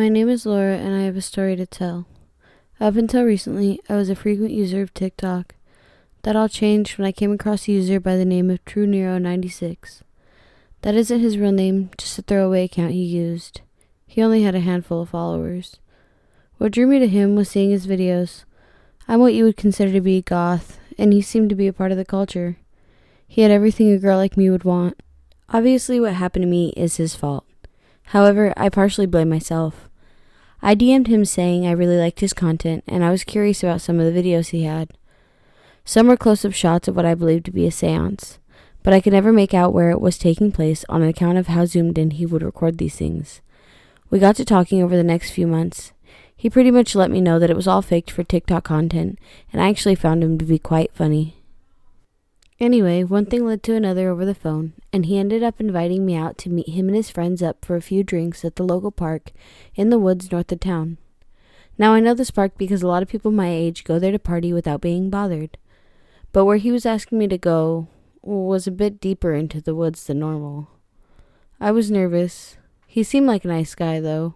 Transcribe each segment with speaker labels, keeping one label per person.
Speaker 1: My name is Laura, and I have a story to tell. Up until recently, I was a frequent user of TikTok. That all changed when I came across a user by the name of TrueNero96. That isn't his real name, just a throwaway account he used. He only had a handful of followers. What drew me to him was seeing his videos. I'm what you would consider to be goth, and he seemed to be a part of the culture. He had everything a girl like me would want. Obviously, what happened to me is his fault. However, I partially blame myself. I DM'd him saying I really liked his content, and I was curious about some of the videos he had. Some were close-up shots of what I believed to be a seance, but I could never make out where it was taking place on account of how zoomed in he would record these things. We got to talking over the next few months. He pretty much let me know that it was all faked for TikTok content, and I actually found him to be quite funny. Anyway, one thing led to another over the phone, and he ended up inviting me out to meet him and his friends up for a few drinks at the local park in the woods north of town. Now, I know this park because a lot of people my age go there to party without being bothered, but where he was asking me to go was a bit deeper into the woods than normal. I was nervous. He seemed like a nice guy, though.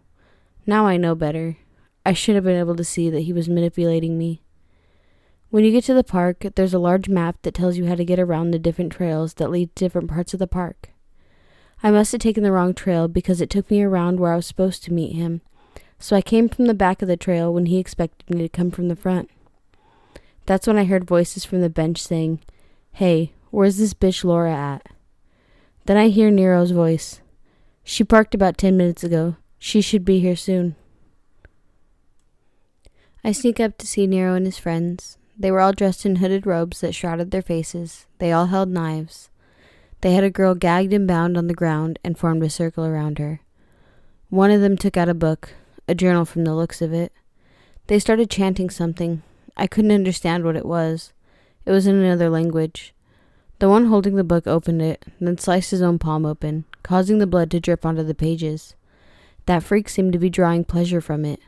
Speaker 1: Now I know better. I should have been able to see that he was manipulating me. When you get to the park, there's a large map that tells you how to get around the different trails that lead to different parts of the park. I must have taken the wrong trail because it took me around where I was supposed to meet him, so I came from the back of the trail when he expected me to come from the front. That's when I heard voices from the bench saying, "Hey, where's this bitch Laura at?" Then I hear Nero's voice. "She parked about 10 minutes ago. She should be here soon." I sneak up to see Nero and his friends. They were all dressed in hooded robes that shrouded their faces. They all held knives. They had a girl gagged and bound on the ground and formed a circle around her. One of them took out a book, a journal from the looks of it. They started chanting something. I couldn't understand what it was. It was in another language. The one holding the book opened it, then sliced his own palm open, causing the blood to drip onto the pages. That freak seemed to be drawing pleasure from it.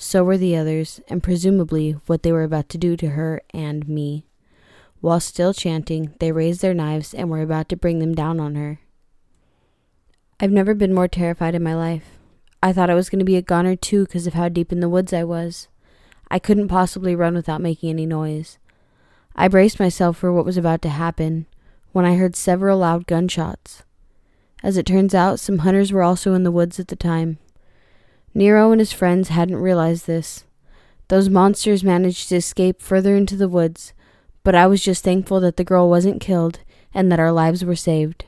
Speaker 1: So were the others, and presumably what they were about to do to her and me. While still chanting, they raised their knives and were about to bring them down on her. I've never been more terrified in my life. I thought I was going to be a goner too because of how deep in the woods I was. I couldn't possibly run without making any noise. I braced myself for what was about to happen when I heard several loud gunshots. As it turns out, some hunters were also in the woods at the time. Nero and his friends hadn't realized this. Those monsters managed to escape further into the woods, but I was just thankful that the girl wasn't killed and that our lives were saved.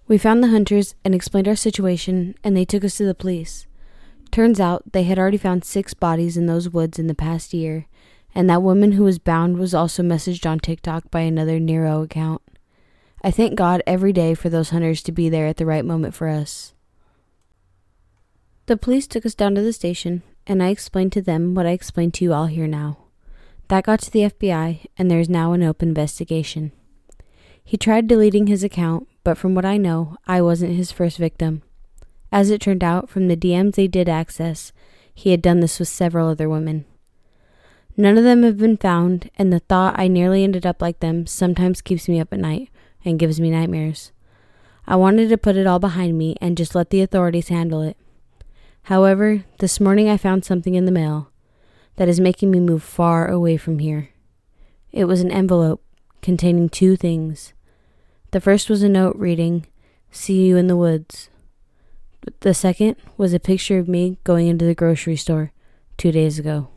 Speaker 1: We found the hunters and explained our situation, and they took us to the police. Turns out they had already found 6 bodies in those woods in the past year, and that woman who was bound was also messaged on TikTok by another Nero account. I thank God every day for those hunters to be there at the right moment for us. The police took us down to the station, and I explained to them what I explained to you all here now. That got to the FBI, and there is now an open investigation. He tried deleting his account, but from what I know, I wasn't his first victim. As it turned out, from the DMs they did access, he had done this with several other women. None of them have been found, and the thought I nearly ended up like them sometimes keeps me up at night and gives me nightmares. I wanted to put it all behind me and just let the authorities handle it. However, this morning I found something in the mail that is making me move far away from here. It was an envelope containing 2 things. The first was a note reading, "See you in the woods." The second was a picture of me going into the grocery store 2 days ago.